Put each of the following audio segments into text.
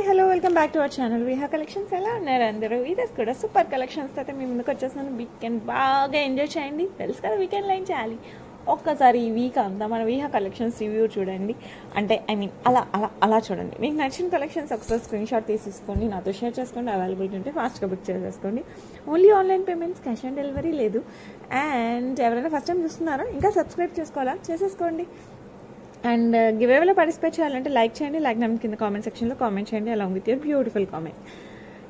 Hello welcome back to our channel Viha collections. ఎలా ఉన్నారు అందరూ? ఇది కూడా సూపర్ కలెక్షన్స్ అయితే మీ ముందుకు వచ్చేసాను. వీకెండ్ బాగా ఎంజాయ్ చేయండి. తెలుసు కదా వీకెండ్లో ఏం చేయాలి. ఒక్కసారి ఈ వీక్ అంతా మన విహా కలెక్షన్స్ రివ్యూ చూడండి. అంటే అలా చూడండి. మీకు నచ్చిన కలెక్షన్స్ ఒకసారి స్క్రీన్ షాట్ తీసేసుకోండి, నాతో షేర్ చేసుకోండి. అవైలబిలిటీ ఉంటే ఫాస్ట్గా బుక్ చేసేసుకోండి. Only online payments, cash on delivery లేదు. అండ్ ఎవరైనా ఫస్ట్ టైం చూస్తున్నారో ఇంకా సబ్స్క్రైబ్ చేసుకోవాలా, చేసేసుకోండి. అండ్ గివ్ అవేలో పార్టిసిపేట్ చేయాలంటే లైక్ చేయండి. లైక్ నెంబర్ కింద కామెంట్ సెక్షన్లో కామెంట్ చేయండి along with your beautiful comment.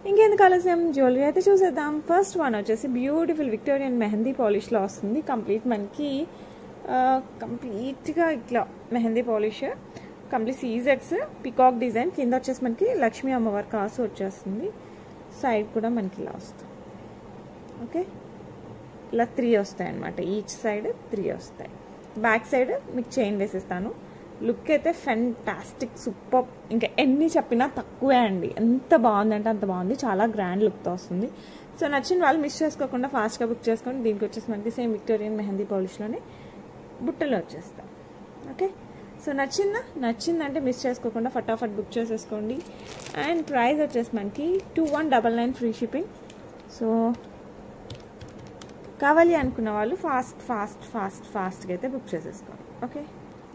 ఇంకెందుకు ఆలస్యం, జ్యువెలరీ అయితే చూసేద్దాం. ఫస్ట్ వన్ వచ్చేసి బ్యూటిఫుల్ విక్టోరియన్ మెహందీ పాలిష్లో వస్తుంది. మనకి కంప్లీట్గా ఇట్లా మెహందీ పాలిష్, కంప్లీట్ సీజెట్స్, పికాక్ డిజైన్. కింద వచ్చేసి మనకి లక్ష్మీ అమ్మవారి కాసు వచ్చేస్తుంది. సైడ్ కూడా మనకి ఇలా వస్తుంది. ఓకే, ఇలా 3 వస్తాయి అన్నమాట. ఈచ్ సైడ్ 3 వస్తాయి. బ్యాక్ సైడ్ మీకు చైన్ వేసేస్తాను. లుక్ అయితే ఫెంటాస్టిక్, సూపర్. ఇంకా ఎన్ని చెప్పినా తక్కువే అండి. ఎంత బాగుందంటే అంత బాగుంది. చాలా గ్రాండ్ లుక్తో వస్తుంది. సో నచ్చిన వాళ్ళు మిస్ చేసుకోకుండా ఫాస్ట్గా బుక్ చేసుకోండి. దీనికి వచ్చేసి మనకి సేమ్ విక్టోరియన్ మెహందీ పాలిష్లోనే బుట్టలు వచ్చేస్తాయి. ఓకే, సో నచ్చిందంటే మిస్ చేసుకోకుండా ఫటాఫట్ బుక్ చేసేసుకోండి. అండ్ ప్రైస్ వచ్చేసి మనకి 2199 ఫ్రీ షిప్పింగ్. సో కావాలి అనుకున్న వాళ్ళు ఫాస్ట్గా అయితే బుక్ చేసేసుకోండి. Okay,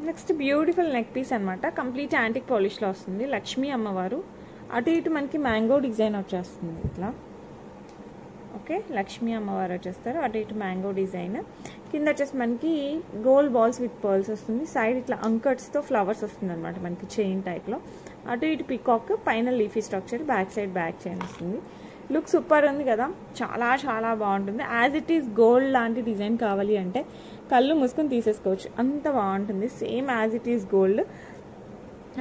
next beautiful neck piece అనమాట. కంప్లీట్ యాంటిక్ పాలిష్లో వస్తుంది. లక్ష్మీ అమ్మవారు, అటు ఇటు మనకి మ్యాంగో డిజైన్ వచ్చేస్తుంది ఇట్లా. ఓకే, లక్ష్మీ అమ్మవారు వచ్చేస్తారు, అటు ఇటు మ్యాంగో డిజైన్. కింద వచ్చేసి మనకి గోల్డ్ బాల్స్ విత్ పర్ల్స్ వస్తుంది. సైడ్ ఇట్లా అంకట్స్తో ఫ్లవర్స్ వస్తుంది అనమాట మనకి చైన్ టైప్లో. అటు ఇటు పికాక్, పైన leafy structure, back side back chain వస్తుంది. లుక్ సూపర్ ఉంది కదా, చాలా బాగుంటుంది. యాజ్ ఇట్ ఈస్ గోల్డ్ లాంటి డిజైన్ కావాలి అంటే కళ్ళు మూసుకొని తీసేసుకోవచ్చు, అంత బాగుంటుంది. Same as it is gold.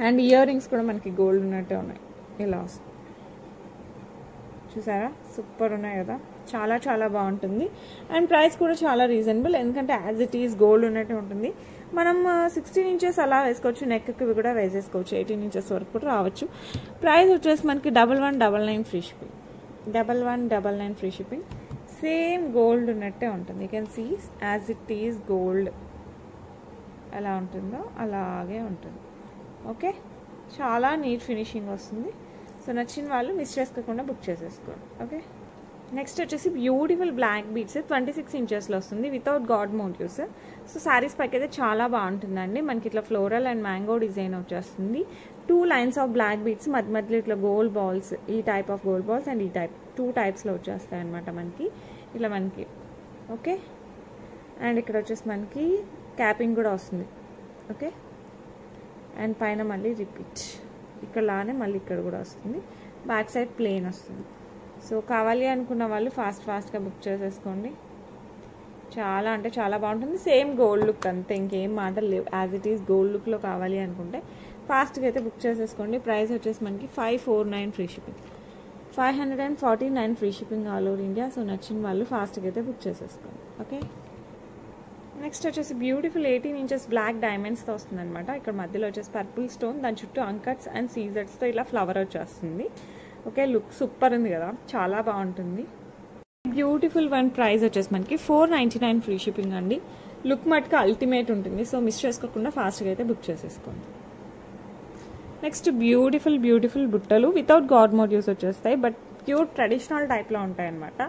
And ear rings కూడా మనకి గోల్డ్ ఉన్నట్టే ఉన్నాయి. ఇలా వస్తుంది, చూసారా? సూపర్ ఉన్నాయి కదా, చాలా బాగుంటుంది. అండ్ ప్రైస్ కూడా చాలా రీజనబుల్, ఎందుకంటే యాజ్ ఇట్ ఈస్ గోల్డ్ ఉన్నట్టే ఉంటుంది. మనం 16 ఇంచెస్ అలా వేసుకోవచ్చు, నెక్కి కూడా వేసేసుకోవచ్చు. 18 ఇంచెస్ వరకు కూడా రావచ్చు. ప్రైస్ వచ్చేసి మనకి 1199 free shipping. 1199 free shipping. Same gold ఉన్నట్టే ఉంటుంది. You can see as it is gold ఎలా ఉంటుందో అలాగే ఉంటుంది. ఓకే, చాలా నీట్ ఫినిషింగ్ వస్తుంది. సో నచ్చిన వాళ్ళు మిస్ చేసుకోకుండా బుక్ చేసేసుకోండి. ఓకే, నెక్స్ట్ వచ్చేసి బ్యూటిఫుల్ బ్లాక్ బీడ్స్ 26 ఇంచెస్లో వస్తుంది without god motives. So saris పైకి అయితే చాలా బాగుంటుందండి. మనకి ఇట్లా ఫ్లోరల్ అండ్ మ్యాంగో డిజైన్ వచ్చేస్తుంది. 2 లైన్స్ ఆఫ్ బ్లాక్ బీడ్స్, మధ్యలో ఇట్లా గోల్డ్ బాల్స్, ఈ type of gold balls and ఈ టైప్ 2 టైప్స్లో వచ్చేస్తాయి అనమాట మనకి ఇట్లా మనకి. ఓకే, అండ్ ఇక్కడ వచ్చేసి మనకి క్యాపింగ్ కూడా వస్తుంది. ఓకే, అండ్ పైన మళ్ళీ రిపీట్ ఇక్కడలానే మళ్ళీ ఇక్కడ కూడా వస్తుంది. బ్యాక్ సైడ్ ప్లెయిన్ వస్తుంది. సో కావాలి అనుకున్న వాళ్ళు ఫాస్ట్గా బుక్ చేసేసుకోండి. చాలా బాగుంటుంది. సేమ్ గోల్డ్ లుక్ అంతే, ఇంకేం మాటలు లేవు. యాజ్ ఇట్ ఈస్ గోల్డ్ లుక్లో కావాలి అనుకుంటే ఫాస్ట్గా అయితే బుక్ చేసేసుకోండి. ప్రైస్ వచ్చేసి మనకి 549 free shipping. 549 free shipping all over India. So నచ్చిన వాళ్ళు ఫాస్ట్గా అయితే బుక్ చేసేసుకోండి. ఓకే, నెక్స్ట్ వచ్చేసి బ్యూటిఫుల్ 18 ఇంచెస్ బ్లాక్ డైమండ్స్తో వస్తుంది అనమాట. ఇక్కడ మధ్యలో వచ్చేసి పర్పుల్ స్టోన్, దాని చుట్టూ అంకట్స్ అండ్ సీజర్స్తో ఇలా ఫ్లవర్ వచ్చేస్తుంది. ఓకే, లుక్ సూపర్ ఉంది కదా, చాలా బాగుంటుంది. బ్యూటిఫుల్ వన్ ప్రైస్ వచ్చేసి మనకి 499 ఫ్రీ షిప్పింగ్ అండి. లుక్ మటుకు అల్టిమేట్ ఉంటుంది. సో మిస్ చేసుకోకుండా ఫాస్ట్గా అయితే బుక్ చేసేసుకోండి. నెక్స్ట్ బ్యూటిఫుల్ బుట్టలు వితౌట్ గాడ్ మోటివ్స్ వచ్చేస్తాయి, బట్ ప్యూర్ ట్రెడిషనల్ టైప్లో ఉంటాయి అనమాట.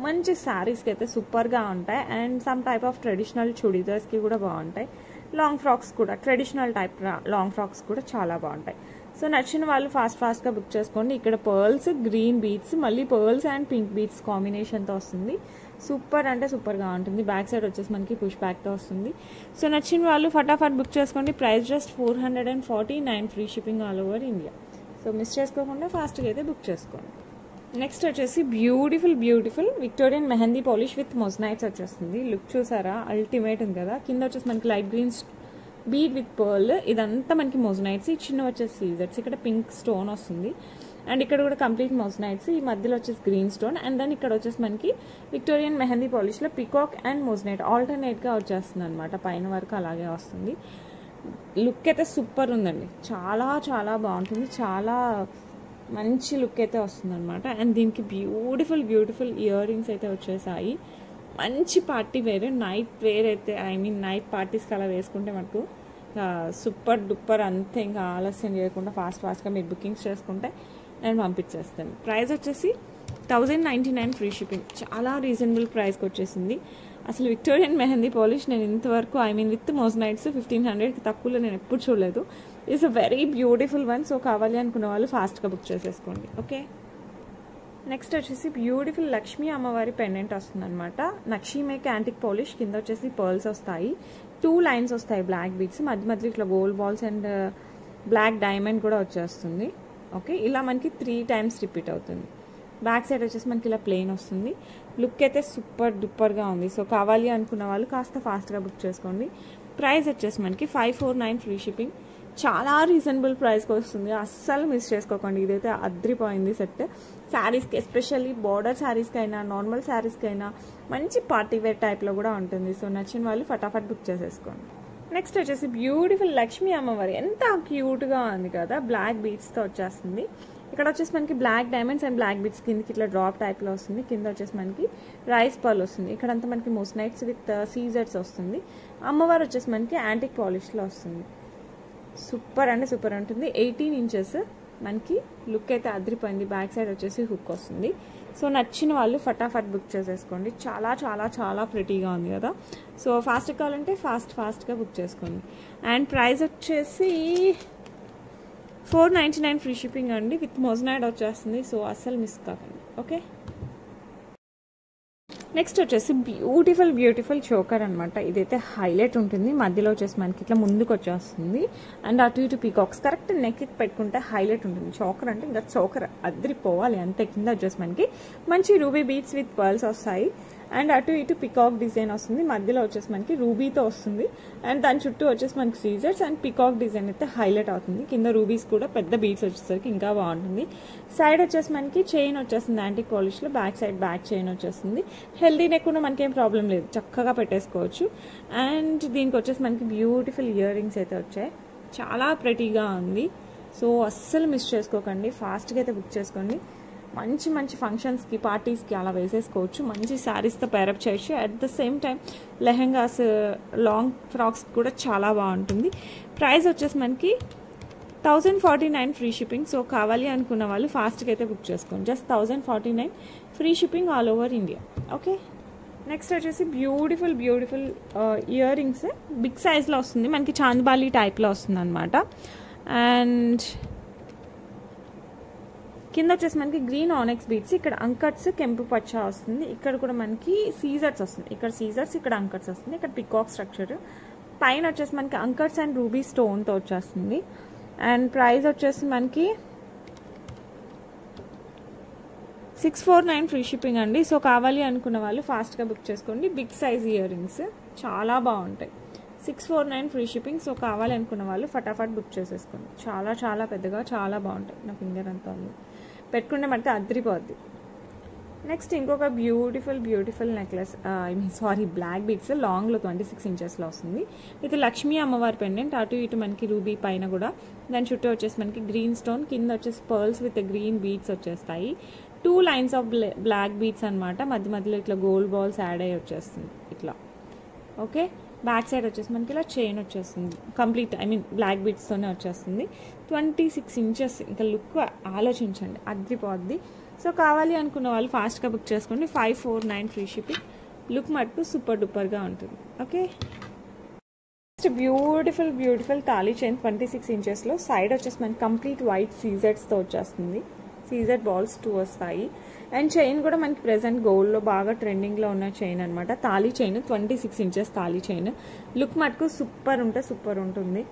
మంచి శారీస్కి అయితే సూపర్గా ఉంటాయి. And some type of traditional చుడీదార్స్కి కూడా బాగుంటాయి. లాంగ్ ఫ్రాక్స్ కూడా, ట్రెడిషనల్ టైప్ లాంగ్ ఫ్రాక్స్ కూడా చాలా బాగుంటాయి. సో నచ్చిన వాళ్ళు ఫాస్ట్గా బుక్ చేసుకోండి. ఇక్కడ పర్ల్స్, గ్రీన్ బీడ్స్, మళ్ళీ పర్ల్స్ అండ్ పింక్ బీడ్స్ కాంబినేషన్తో వస్తుంది. సూపర్ అంటే సూపర్గా ఉంటుంది. బ్యాక్ సైడ్ వచ్చేసి మనకి పుష్ బ్యాక్తో వస్తుంది. సో నచ్చిన వాళ్ళు ఫటాఫట్ బుక్ చేసుకోండి. Price just 449 free shipping all over India. So miss చేసుకోకుండా ఫాస్ట్గా అయితే బుక్ చేసుకోండి. నెక్స్ట్ వచ్చేసి beautiful Victorian mehndi polish with మొజనైట్స్ వచ్చేస్తుంది. లుక్ చూసారా, అల్టిమేట్ ఉంది కదా. కింద వచ్చేసి మనకి light green bead with pearl, ఇదంతా మనకి మొజనైట్స్. ఈ చిన్న వచ్చేసి సీజర్స్, ఇక్కడ పింక్ స్టోన్ వస్తుంది. అండ్ ఇక్కడ కూడా కంప్లీట్ మొజనైట్స్, ఈ మధ్యలో వచ్చేసి గ్రీన్ స్టోన్. అండ్ దెన్ ఇక్కడ వచ్చేసి మనకి విక్టోరియన్ మెహందీ పాలిష్లో పికాక్ అండ్ మొజనైట్ ఆల్టర్నేట్గా వచ్చేస్తుంది అనమాట. పైన వరకు అలాగే వస్తుంది. లుక్ అయితే సూపర్ ఉందండి, చాలా బాగుంటుంది. చాలా మంచి లుక్ అయితే వస్తుంది అనమాట. అండ్ దీనికి బ్యూటిఫుల్ ఇయర్ రింగ్స్ అయితే వచ్చేసాయి. మంచి పార్టీ వేర్, నైట్ వేర్ అయితే నైట్ పార్టీస్కి అలా వేసుకుంటే మనకు సూపర్ డూపర్ అంతే, ఇంకా ఆలస్యం చేయకుండా ఫాస్ట్గా మీరు బుకింగ్స్ చేసుకుంటే నేను పంపించేస్తాను. ప్రైస్ వచ్చేసి 1099 ఫ్రీ షిప్పింగ్. చాలా రీజనబుల్ ప్రైస్కి వచ్చేసింది. అసలు విక్టోరియన్ మెహందీ పాలిష్ నేను ఇంతవరకు విత్ మోజనైట్స్ 1500కి తక్కువలో నేను ఎప్పుడు చూడలేదు. It's a very beautiful one. So కావాలి అనుకున్న వాళ్ళు ఫాస్ట్గా బుక్ చేసేసుకోండి. ఓకే, నెక్స్ట్ వచ్చేసి బ్యూటిఫుల్ లక్ష్మీ అమ్మవారి పెండెంట్ వస్తుంది అనమాట. నక్షీ మేక్ యాంటిక్ పాలిష్, కింద వచ్చేసి పర్ల్స్ వస్తాయి, 2 లైన్స్ వస్తాయి బ్లాక్ బీడ్స్, మధ్య ఇట్లా gold balls and black diamond కూడా వచ్చేస్తుంది. ఓకే, ఇలా మనకి 3 times రిపీట్ అవుతుంది. బ్యాక్ సైడ్ వచ్చేసి మనకి ఇలా ప్లెయిన్ వస్తుంది. లుక్ అయితే సూపర్ డూపర్గా ఉంది. సో కావాలి అనుకున్న వాళ్ళు కాస్త ఫాస్ట్గా బుక్ చేసుకోండి. ప్రైస్ వచ్చేసి మనకి 549 ఫ్రీ షిప్పింగ్. చాలా రీజనబుల్ ప్రైస్కి వస్తుంది, అస్సలు మిస్ చేసుకోకండి. ఇదైతే అద్రిపోయింది సెట్. శారీస్కి ఎస్పెషల్లీ బార్డర్ శారీస్కి అయినా నార్మల్ శారీస్కి అయినా మంచి పార్టీ వేర్ టైప్లో కూడా ఉంటుంది. సో నచ్చిన వాళ్ళు ఫటాఫట్ బుక్ చేసేసుకోండి. నెక్స్ట్ వచ్చేసి బ్యూటిఫుల్ లక్ష్మీ అమ్మవారి, ఎంత క్యూట్గా ఉంది కదా, బ్లాక్ బీడ్స్తో వచ్చేస్తుంది. ఇక్కడ వచ్చేసి మనకి black diamonds and black beads కిందకి ఇట్లా డ్రాప్ టైప్లో వస్తుంది. కింద వచ్చేసి మనకి రైస్ పర్ల్ వస్తుంది. ఇక్కడంతా మనకి మోస్నైట్స్ విత్ సీజర్స్ వస్తుంది. అమ్మవారు వచ్చేసి మనకి యాంటిక్ పాలిష్లో వస్తుంది. సూపర్ అంటే సూపర్ ఉంటుంది. 18 inches మనకి లుక్ అయితే అదిరిపోయింది. బ్యాక్ సైడ్ వచ్చేసి హుక్ వస్తుంది. సో నచ్చిన వాళ్ళు ఫటాఫట్ బుక్ చేసేసుకోండి. చాలా చాలా చాలా ప్రిటీగా ఉంది కదా. సో ఫాస్ట్గా కావాలంటే ఫాస్ట్గా బుక్ చేసుకోండి. అండ్ ప్రైస్ వచ్చేసి 499 ఫ్రీ షిప్పింగ్ అండి, విత్ మోజనైడ్ వచ్చేస్తుంది. సో అస్సలు మిస్ కాకండి. ఓకే, నెక్స్ట్ వచ్చేసి బ్యూటిఫుల్ చోకర్ అనమాట. ఇదైతే హైలైట్ ఉంటుంది. మధ్యలో వచ్చేసి మనకి ఇట్లా ముందుకు వచ్చేస్తుంది అండ్ అటు ఇటు పీకాక్స్ కరెక్ట్ నెక్ పెట్టుకుంటే హైలైట్ ఉంటుంది. చోకర్ అంటే ఇంకా చోకర్ అదిరిపోవాలి అంతే. కింద వచ్చేసి మనకి మంచి రూబీ బీడ్స్ విత్ పర్ల్స్ వస్తాయి అండ్ అటు ఇటు పికాక్ డిజైన్ వస్తుంది. మధ్యలో వచ్చేసి మనకి రూబీతో వస్తుంది అండ్ దాని చుట్టూ వచ్చేసి మనకి సీజర్స్ అండ్ పికాక్ డిజైన్ అయితే హైలైట్ అవుతుంది. కింద రూబీస్ కూడా పెద్ద బీడ్స్ వచ్చేసరికి ఇంకా బాగుంటుంది. సైడ్ వచ్చేసి మనకి చైన్ వచ్చేస్తుంది యాంటిక్ పాలిష్లో. బ్యాక్ సైడ్ బ్యాక్ చైన్ వచ్చేస్తుంది. హెల్దీ నెక్ కూడా మనకేం ప్రాబ్లం లేదు, చక్కగా పెట్టేసుకోవచ్చు. అండ్ దీనికి వచ్చేసి మనకి బ్యూటిఫుల్ ఇయర్ రింగ్స్ అయితే వచ్చాయి. చాలా ప్రెటీగా ఉంది. సో అస్సలు మిస్ చేసుకోకండి, ఫాస్ట్గా అయితే బుక్ చేసుకోండి. మంచి ఫంక్షన్స్కి పార్టీస్కి అలా వేసేసుకోవచ్చు. మంచి శారీస్తో పేరప్ చేయొచ్చు. At the same time lehengas long frocks కూడా చాలా బాగుంటుంది. ప్రైస్ వచ్చేసి మనకి 1049 ఫ్రీ షిప్పింగ్. సో కావాలి అనుకున్న వాళ్ళు ఫాస్ట్గా అయితే బుక్ చేసుకోండి. Just 1049 free shipping all over India. Okay, next వచ్చేసి బ్యూటిఫుల్ ఇయర్ రింగ్స్ బిగ్ సైజ్లో వస్తుంది. మనకి చాంద్బాలి టైప్లో వస్తుంది అనమాట. అండ్ కింద వచ్చేసి మనకి గ్రీన్ ఆనెక్స్ బీడ్స్, ఇక్కడ అంకట్స్ కెంపు పచ్చ వస్తుంది. ఇక్కడ కూడా మనకి సీజర్స్ వస్తుంది. ఇక్కడ సీజర్స్, ఇక్కడ అంకట్స్ వస్తుంది. ఇక్కడ పికాక్ స్ట్రక్చర్. పైన వచ్చేసి మనకి అంకట్స్ అండ్ రూబీ స్టోన్తో వచ్చేస్తుంది. అండ్ ప్రైస్ వచ్చేసి మనకి 649 ఫ్రీ షిప్పింగ్ అండి. సో కావాలి అనుకున్న వాళ్ళు ఫాస్ట్గా బుక్ చేసుకోండి. బిగ్ సైజ్ ఇయర్ రింగ్స్ చాలా బాగుంటాయి. 649 ఫ్రీ షిప్పింగ్. సో కావాలి అనుకున్న వాళ్ళు ఫటాఫట్ బుక్ చేసేసుకోండి. చాలా చాలా పెద్దగా చాలా బాగుంటాయి. నా ఫింగర్ అంతా ఉంది, పెట్టుకుంటే మనకి అదిరిపోద్ది. నెక్స్ట్ ఇంకొక బ్యూటిఫుల్ నెక్లెస్, బ్లాక్ బీడ్స్ లాంగ్లో 26 inchesలో వస్తుంది. ఇది లక్ష్మీ అమ్మవారి పెండెంట్. అటు ఇటు మనకి రూబీ, పైన కూడా దాని చుట్టూ వచ్చేసి మనకి గ్రీన్ స్టోన్, కింద వచ్చేసి పర్ల్స్ విత్ గ్రీన్ బీడ్స్ వచ్చేస్తాయి. 2 lines ఆఫ్ బ్లాక్ బీడ్స్ అనమాట. మధ్యలో ఇట్లా గోల్డ్ బాల్స్ యాడ్ అయ్యి వచ్చేస్తుంది ఇట్లా. ఓకే, బ్యాక్ సైడ్ వచ్చేసి మనకి ఇలా చైన్ వచ్చేస్తుంది. కంప్లీట్ బ్లాక్ బీడ్స్తోనే వచ్చేస్తుంది. 26 inches. ఇంకా లుక్ ఆలోచించండి, అద్రిపోద్ది. సో కావాలి అనుకున్న వాళ్ళు ఫాస్ట్గా బుక్ చేసుకోండి. 549 ఫ్రీ షిప్పింగ్. లుక్ మటుకు సూపర్ డూపర్గా ఉంటుంది. ఓకే, నెక్స్ట్ బ్యూటిఫుల్ తాళీ చైన్ 26 inchesలో. సైడ్ వచ్చేసి మనకి కంప్లీట్ వైట్ సీజర్స్తో వచ్చేస్తుంది. సీజర్ బాల్స్ 2 వస్తాయి. అండ్ చైన్ కూడా మనకి ప్రెసెంట్ గోల్డ్లో బాగా ట్రెండింగ్లో ఉన్న చైన్ అనమాట. Thali chain 26 inches thali chain. Look మటుకు సూపర్ ఉంటుంది.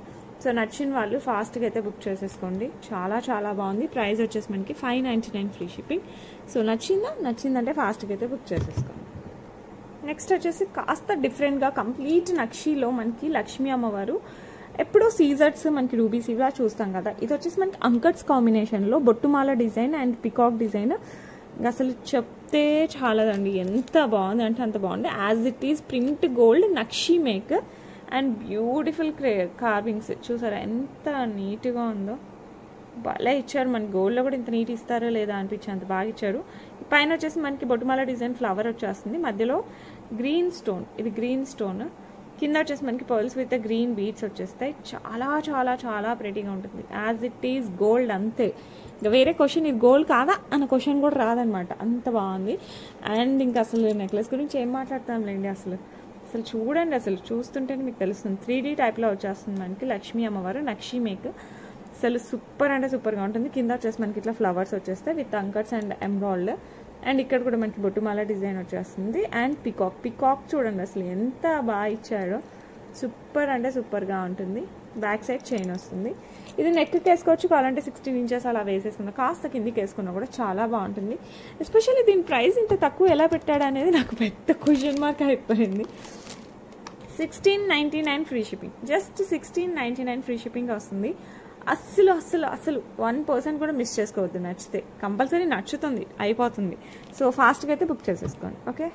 సో నచ్చిన వాళ్ళు ఫాస్ట్గా అయితే బుక్ చేసేసుకోండి. చాలా చాలా బాగుంది. ప్రైస్ వచ్చేసి మనకి 599 ఫ్రీ షిప్పింగ్. సో నచ్చిందంటే ఫాస్ట్గా అయితే బుక్ చేసేసుకోండి. నెక్స్ట్ వచ్చేసి కాస్త డిఫరెంట్గా కంప్లీట్ నక్షీలో మనకి లక్ష్మీ అమ్మవారు. ఎప్పుడో సీజర్స్ మనకి రూబీస్ ఇవిలా చూస్తాం కదా. ఇది వచ్చేసి మనకి అంకట్స్ కాంబినేషన్లో బొట్టుమాల డిజైన్ అండ్ పికాక్ డిజైన్. అసలు చెప్తే చాలదండి, ఎంత బాగుంది అంటే అంత బాగుంది. As it is print gold nakshi make and beautiful carvings చూసారా ఎంత నీట్గా ఉందో. భలే ఇచ్చారు. మన గోల్డ్లో కూడా ఇంత నీట్ ఇస్తారో లేదా అనిపించి అంత బాగా ఇచ్చారు. పైన వచ్చేసి మనకి బొట్టుమాల డిజైన్ ఫ్లవర్ వచ్చేస్తుంది. మధ్యలో గ్రీన్ స్టోన్, ఇది గ్రీన్ స్టోన్. కింద వచ్చేసి మనకి పర్ల్స్ విత్ గ్రీన్ బీడ్స్ వచ్చేస్తాయి. చాలా చాలా చాలా ప్రెటీగా ఉంటుంది. యాజ్ ఇట్ ఈజ్ గోల్డ్ అంతే, ఇంకా వేరే క్వశ్చన్ ఇది గోల్డ్ కాదా అన్న క్వశ్చన్ కూడా రాదనమాట, అంత బాగుంది. అండ్ ఇంకా అసలు నెక్లెస్ గురించి ఏం మాట్లాడతాంలేండి, అసలు చూడండి, అసలు చూస్తుంటేనే మీకు తెలుస్తుంది. 3D టైప్లో వచ్చేస్తుంది మనకి లక్ష్మీ అమ్మవారు నక్షి మేక్. అసలు సూపర్ అంటే సూపర్గా ఉంటుంది. కింద వచ్చేసి మనకి ఇట్లా ఫ్లవర్స్ వచ్చేస్తాయి విత్ అంకర్స్ అండ్ ఎంబ్రాయిడ్. అండ్ ఇక్కడ కూడా మనకి బొట్టుమాల డిజైన్ వచ్చేస్తుంది. అండ్ పికాక్ చూడండి అసలు ఎంత బాగా ఇచ్చాడో, సూపర్ అంటే సూపర్గా ఉంటుంది. బ్యాక్ సైడ్ చైన్ వస్తుంది. ఇది నెక్కి వేసుకోవచ్చు, కావాలంటే 16 ఇంచెస్ అలా వేసేసుకున్నా, కాస్త కిందికి వేసుకున్నా కూడా చాలా బాగుంటుంది. ఎస్పెషల్లీ దీని ప్రైస్ ఇంత తక్కువ ఎలా పెట్టాడు అనేది నాకు పెద్ద క్వశ్చన్ మార్క్ అయిపోయింది. 1699 free shipping, just 1699 free shipping వస్తుంది. అస్సలు 1% కూడా మిస్ చేసుకోవద్దు. నచ్చితే కంపల్సరీ నచ్చుతుంది, అయిపోతుంది. సో ఫాస్ట్గా అయితే బుక్ చేసేసుకోండి. ఓకే,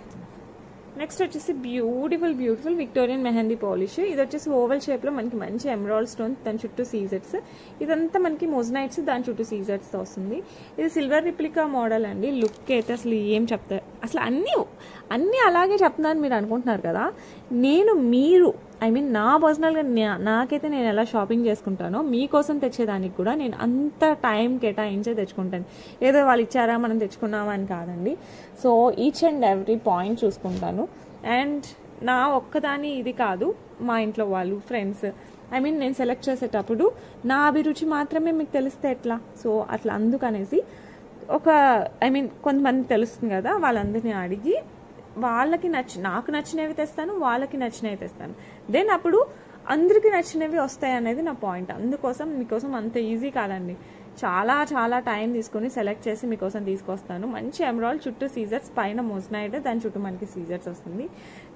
నెక్స్ట్ వచ్చేసి బ్యూటిఫుల్ విక్టోరియన్ మెహందీ పాలిష్. ఇది వచ్చేసి ఓవల్ షేప్లో మనకి మంచి ఎమరాల్డ్ స్టోన్, దాని చుట్టూ సీజెట్స్. ఇదంతా మనకి మొజనైట్స్, దాని చుట్టూ సీజెట్స్తో వస్తుంది. ఇది సిల్వర్ రిప్లికా మోడల్ అండి. లుక్ అయితే అసలు ఏం చెప్తారు, అసలు అన్నీ అలాగే చెప్తున్నారు మీరు అనుకుంటున్నారు కదా. మీరు నా పర్సనల్గా నాకైతే నేను ఎలా షాపింగ్ చేసుకుంటానో మీకోసం తెచ్చేదానికి కూడా నేను అంత టైం కేటాయించే తెచ్చుకుంటాను. ఏదో వాళ్ళు ఇచ్చారా మనం తెచ్చుకున్నామా అని కాదండి. So each and every point చూసుకుంటాను. అండ్ నా ఒక్కదాని ఇది కాదు, మా ఇంట్లో వాళ్ళు, ఫ్రెండ్స్, నేను సెలెక్ట్ చేసేటప్పుడు నా అభిరుచి మాత్రమే మీకు తెలిస్తే ఎట్లా. సో అట్లా అందుకనేసి కొంతమంది తెలుస్తుంది కదా, వాళ్ళందరినీ అడిగి వాళ్ళకి నాకు నచ్చినవి తెస్తాను, వాళ్ళకి నచ్చినవి తెస్తాను. దెన్ అప్పుడు అందరికీ నచ్చినవి వస్తాయి అనేది నా పాయింట్. అందుకోసం మీకోసం అంత ఈజీ కాదండి, చాలా చాలా టైం తీసుకుని సెలెక్ట్ చేసి మీకోసం తీసుకొస్తాను. మంచి ఎమరాల్డ్, చుట్టూ సీజర్స్, పైన మోస్నైడ్, దాని చుట్టూ మనకి సీజర్స్ వస్తుంది.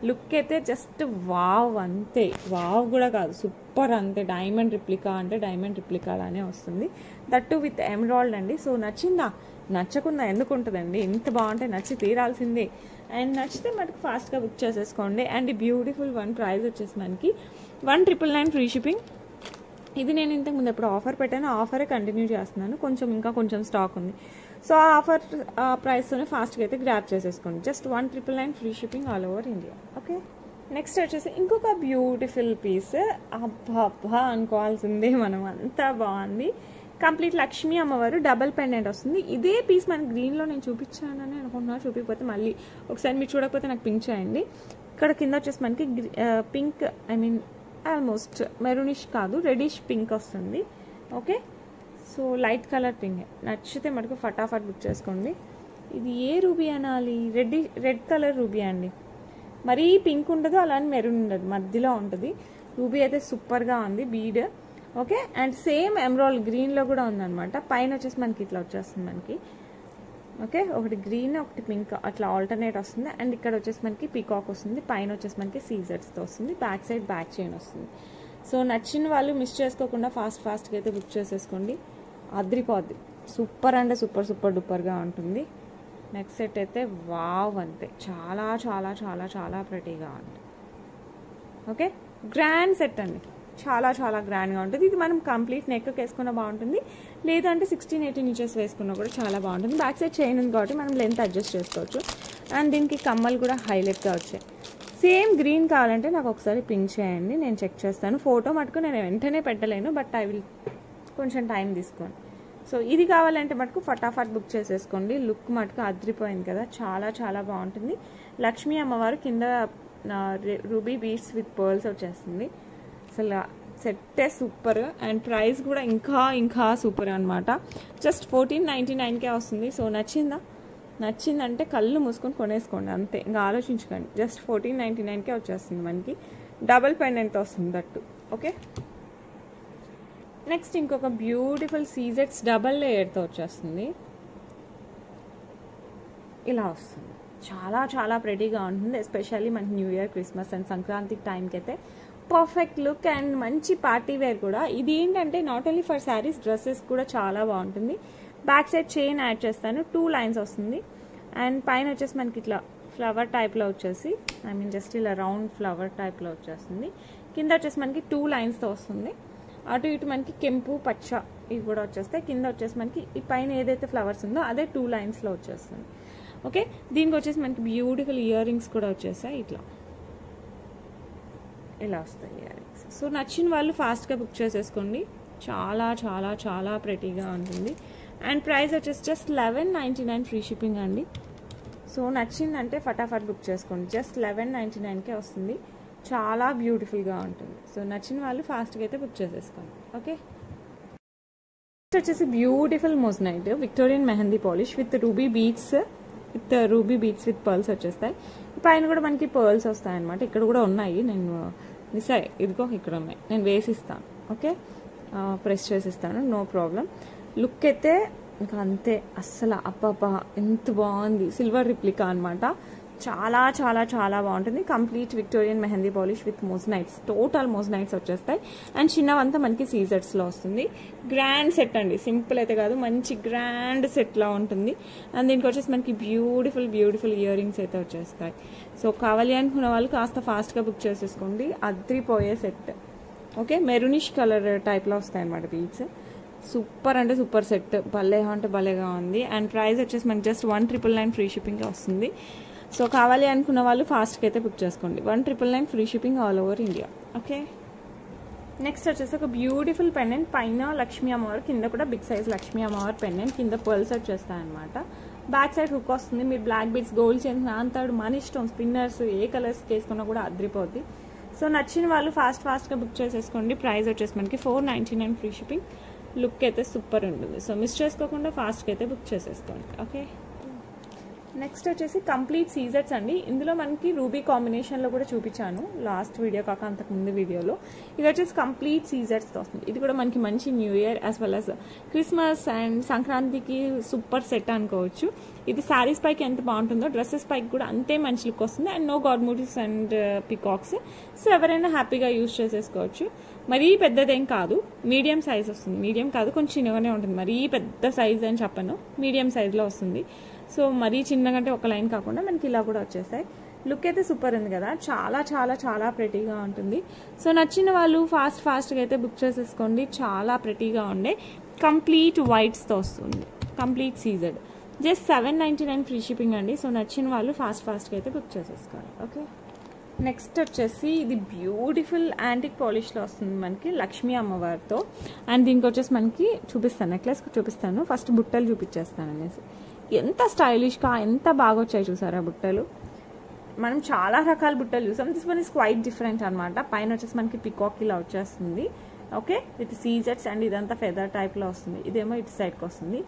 లుక్ అయితే జస్ట్ వావ్ అంతే, వావ్ కూడా కాదు, సూపర్ అంతే. డైమండ్ రిప్లికా అంటే డైమండ్ రిప్లికా లానే వస్తుంది, దట్టు విత్ ఎమరాల్డ్ అండి. సో నచ్చిందా, నచ్చకుండా ఎందుకు ఉంటుందండి, ఇంత బాగుంటే నచ్చి తీరాల్సిందే. అండ్ నచ్చితే మనకి ఫాస్ట్గా బుక్ చేసేసుకోండి. అండ్ ఈ బ్యూటిఫుల్ వన్ ప్రైస్ వచ్చేసి మనకి 1999 ఫ్రీ షిప్పింగ్. ఇది నేను ఇంతకుముందు ఎప్పుడు ఆఫర్ పెట్టాను, ఆఫరే కంటిన్యూ చేస్తున్నాను, ఇంకా కొంచెం స్టాక్ ఉంది. సో ఆ ఆఫర్ ప్రైస్తోనే ఫాస్ట్గా అయితే గ్రాప్ చేసేసుకోండి. Just 1999 free shipping all over India. Okay, next వచ్చేసి ఇంకొక బ్యూటిఫుల్ పీస్. అబ్బా అనుకోవాల్సిందే మనం, అంతా బాగుంది. కంప్లీట్ లక్ష్మీ అమ్మవారు డబల్ పెండెంట్ వస్తుంది. ఇదే పీస్ మన గ్రీన్లో నేను చూపించానని అనుకుంటున్నా, చూపించకపోతే మళ్ళీ ఒకసారి మీరు చూడకపోతే నాకు పింక్ చేయండి. ఇక్కడ కింద వచ్చేసి మనకి పింక్, ఆల్మోస్ట్ మెరూనిష్ కాదు, రెడిష్ పింక్ వస్తుంది. Okay, so light colour pink. నచ్చితే మనకు ఫటాఫట్ బుక్ చేసుకోండి. ఇది ఏ రూబీ అనాలి, రెడ్ కలర్ రూబీ అండి. మరీ పింక్ ఉండదు, అలానే మెరూన్ ఉండదు, మధ్యలో ఉంటుంది. రూబీ అయితే సూపర్గా ఉంది bead. Okay, and same emerald గ్రీన్లో కూడా ఉందన్నమాట. పైన వచ్చేసి మనకి ఇట్లా వచ్చేస్తుంది మనకి. ఓకే, ఒకటి గ్రీన్ ఒకటి పింక్ అట్లా ఆల్టర్నేట్ వస్తుంది. అండ్ ఇక్కడ వచ్చేసి మనకి పీకాక్ వస్తుంది, పైన వచ్చేసి మనకి సీజర్స్తో వస్తుంది, బ్యాక్ సైడ్ బ్యాక్ చైన్ వస్తుంది. సో నచ్చిన వాళ్ళు మిస్ చేసుకోకుండా ఫాస్ట్గా అయితే బుక్ చేసేసుకోండి, అద్రిపోద్ది. సూపర్ అంటే సూపర్ డూపర్గా ఉంటుంది. నెక్స్ట్ సెట్ అయితే వావ్ అంతే, చాలా చాలా చాలా చాలా ప్రెటీగా ఉంటుంది. ఓకే, గ్రాండ్ సెట్ అండి, చాలా చాలా గ్రాండ్గా ఉంటుంది. ఇది మనం కంప్లీట్ నెక్ వేసుకున్నా బాగుంటుంది, లేదంటే 16-18 ఇంచెస్ వేసుకున్నా కూడా చాలా బాగుంటుంది. బ్యాక్ సైడ్ చైన్ ఉంది కాబట్టి మనం లెంత్ అడ్జస్ట్ చేసుకోవచ్చు. అండ్ దీనికి కమ్మలు కూడా హైలైట్గా వచ్చాయి. సేమ్ గ్రీన్ కావాలంటే నాకు ఒకసారి పింక్ చేయండి, నేను చెక్ చేస్తాను. ఫోటో మటుకు నేను వెంటనే పెట్టలేను, బట్ ఐ విల్ కొంచెం టైం తీసుకోండి. సో ఇది కావాలంటే మటుకు ఫటాఫట్ బుక్ చేసేసుకోండి. లుక్ మటుకు అదిరిపోయింది కదా, చాలా చాలా బాగుంటుంది. లక్ష్మీ అమ్మవారు కింద రూబీ బీడ్స్ విత్ పర్ల్స్ వచ్చేస్తుంది. అసలు సెట్టే సూపర్. అండ్ ప్రైస్ కూడా ఇంకా సూపర్ అనమాట. జస్ట్ 1499కే వస్తుంది. సో నచ్చిందంటే కళ్ళు మూసుకొని కొనేసుకోండి అంతే, ఇంకా ఆలోచించుకోండి. జస్ట్ 1499కే వచ్చేస్తుంది మనకి, డబల్ పెండెంట్తో వస్తుంది దట్టు. ఓకే, నెక్స్ట్ ఇంకొక బ్యూటిఫుల్ సీజెట్స్ డబల్ లేయర్తో వచ్చేస్తుంది. ఇలా వస్తుంది, చాలా చాలా ప్రెటీగా ఉంటుంది. ఎస్పెషల్లీ మనకి new year, Christmas and Sankranti టైంకి అయితే పర్ఫెక్ట్ లుక్ అండ్ మంచి పార్టీ వేర్ కూడా. ఇది ఏంటంటే not only for saris, dresses కూడా చాలా బాగుంటుంది. బ్యాక్ సైడ్ చైన్ యాడ్ చేస్తాను, 2 లైన్స్ వస్తుంది. అండ్ పైన వచ్చేసి మనకి ఇట్లా ఫ్లవర్ టైప్లో వచ్చేసి, జస్ట్ ఇలా రౌండ్ ఫ్లవర్ టైప్లో వచ్చేస్తుంది. కింద వచ్చేసి మనకి 2 లైన్స్తో వస్తుంది. అటు ఇటు మనకి కెంపు, పచ్చ ఇవి కూడా వచ్చేస్తాయి. కింద వచ్చేసి మనకి ఈ పైన ఏదైతే ఫ్లవర్స్ ఉందో అదే 2 లైన్స్లో వచ్చేస్తుంది. ఓకే, దీనికి వచ్చేసి మనకి బ్యూటిఫుల్ ఇయర్ రింగ్స్ కూడా వచ్చేసాయి. ఇట్లా ఇలా వస్తాయి ఇయర్ రింగ్స్. సో నచ్చిన వాళ్ళు ఫాస్ట్గా బుక్ చేసేసుకోండి. చాలా చాలా చాలా ప్రెటీగా ఉంటుంది. అండ్ ప్రైస్ వచ్చేసి జస్ట్ 1199 ఫ్రీ షిప్పింగ్ అండి. సో నచ్చిందంటే ఫటాఫట్ బుక్ చేసుకోండి. జస్ట్ 1199కే వస్తుంది. చాలా బ్యూటిఫుల్గా ఉంటుంది. సో నచ్చిన వాళ్ళు ఫాస్ట్గా అయితే బుక్ చేసేసుకోండి. ఓకే, నెక్స్ట్ వచ్చేసి beautiful moissanite Victorian mehndi polish with ruby beads with pearls వచ్చేస్తాయి. పైన కూడా మనకి పర్ల్స్ వస్తాయన్నమాట. ఇక్కడ కూడా ఉన్నాయి, నేను మిస్ అయ్యి ఇదిగో ఇక్కడ ఉన్నాయి, నేను వేసిస్తాను. ఓకే, ప్రెస్ చేసిస్తాను, నో ప్రాబ్లం. లుక్ అయితే ఇంకా అంతే, అస్సలు అబ్బబ్బా ఎంత బాగుంది. సిల్వర్ రిప్లికా అనమాట. చాలా చాలా చాలా బాగుంటుంది. Complete Victorian mehndi polish with మోజనైట్స్, total మోజనైట్స్ వచ్చేస్తాయి. అండ్ చిన్నవంతా మనకి సీజర్స్లో వస్తుంది. గ్రాండ్ సెట్ అండి, సింపుల్ అయితే కాదు, మంచి గ్రాండ్ సెట్లా ఉంటుంది. అండ్ దీనికి వచ్చేసి మనకి బ్యూటిఫుల్ ఇయర్ రింగ్స్ అయితే వచ్చేస్తాయి. సో కావాలి అనుకున్న వాళ్ళు కాస్త ఫాస్ట్గా బుక్ చేసేసుకోండి. అద్రిపోయే సెట్. ఓకే, మెరూనిష్ కలర్ టైప్లో వస్తాయి అన్నమాట బీడ్స్. సూపర్ అంటే సూపర్ సెట్, భలేగా అంటే భలేగా ఉంది. అండ్ ప్రైస్ వచ్చేసి మనకి జస్ట్ 1999 ఫ్రీ షిప్పింగ్ వస్తుంది. సో కావాలి అనుకున్న వాళ్ళు ఫాస్ట్గా అయితే బుక్ చేసుకోండి. 1999 free shipping all over India. Okay, next వచ్చేసి ఒక బ్యూటిఫుల్ పెండెంట్, పైన లక్ష్మీ అమ్మవారు, కింద కూడా బిగ్ సైజ్ లక్ష్మీ అమ్మవారు పెండెంట్, కింద పర్ల్స్ వచ్చేస్తాయి అనమాట. బ్యాక్ సైడ్ హుక్ వస్తుంది. మీరు బ్లాక్ బీడ్స్, గోల్డ్ చైన్స్, నాంతాడు, మనీ స్టోన్, స్పిన్నర్స్ ఏ కలర్స్ వేసుకున్నా కూడా అద్రిపోద్ది. సో నచ్చిన వాళ్ళు ఫాస్ట్గా బుక్ చేసేసుకోండి. ప్రైస్ వచ్చేసి మనకి 499 ఫ్రీ షిప్పింగ్. లుక్ అయితే సూపర్ ఉంటుంది. సో మిస్ చేసుకోకుండా ఫాస్ట్గా అయితే బుక్ చేసేసుకోండి. ఓకే, నెక్స్ట్ వచ్చేసి కంప్లీట్ సీజర్స్ అండి. ఇందులో మనకి రూబీ కాంబినేషన్లో కూడా చూపించాను లాస్ట్ వీడియో కాక అంతకుముందు వీడియోలో. ఇది వచ్చేసి కంప్లీట్ సీజర్స్తో వస్తుంది. ఇది కూడా మనకి మంచి new year as well as Christmas and సంక్రాంతికి సూపర్ సెట్ అనుకోవచ్చు. ఇది శారీస్ పైకి ఎంత బాగుంటుందో డ్రెస్సెస్ పైకి కూడా అంతే మంచి లుక్ వస్తుంది. And no god motives and peacocks. So ఎవరైనా హ్యాపీగా యూజ్ చేసేసుకోవచ్చు. మరీ పెద్దదేం కాదు, మీడియం సైజ్ వస్తుంది. మీడియం కాదు, కొంచెం చిన్నగానే ఉంటుంది. మరీ పెద్ద సైజ్ అని చెప్పను, మీడియం సైజ్లో వస్తుంది. సో మరీ చిన్నగా అంటే ఒక లైన్ కాకుండా మనకి ఇలా కూడా వచ్చేస్తాయి. లుక్ అయితే సూపర్ ఉంది కదా, చాలా చాలా చాలా ప్రెటీగా ఉంటుంది. సో నచ్చిన వాళ్ళు ఫాస్ట్గా అయితే బుక్ చేసేసుకోండి. చాలా ప్రెటీగా ఉండే కంప్లీట్ వైట్స్తో వస్తుంది. కంప్లీట్ సీజర్డ్, జస్ట్ 799 ఫ్రీ షిప్పింగ్ అండి. సో నచ్చిన వాళ్ళు ఫాస్ట్గా అయితే బుక్ చేసేసుకోండి. ఓకే, నెక్స్ట్ వచ్చేసి ఇది బ్యూటిఫుల్ యాంటిక్ పాలిష్లో వస్తుంది మనకి లక్ష్మీ అమ్మవారితో. అండ్ దీనికి వచ్చేసి మనకి చూపిస్తాను, నెక్లెస్ చూపిస్తాను. ఫస్ట్ బుట్టలు చూపించేస్తాను అనేసి. ఎంత స్టైలిష్గా ఎంత బాగా వచ్చాయి చూసారా బుట్టలు. మనం చాలా రకాల బుట్టలు చూసాం. This one is quite different అనమాట. పైన వచ్చేసి మనకి పికాక్ ఇలా వచ్చేస్తుంది. ఓకే, విత్ సీజెట్స్ అండ్ ఇదంతా ఫెదర్ టైప్లో వస్తుంది. ఇదేమో ఇటు సైడ్కి వస్తుంది.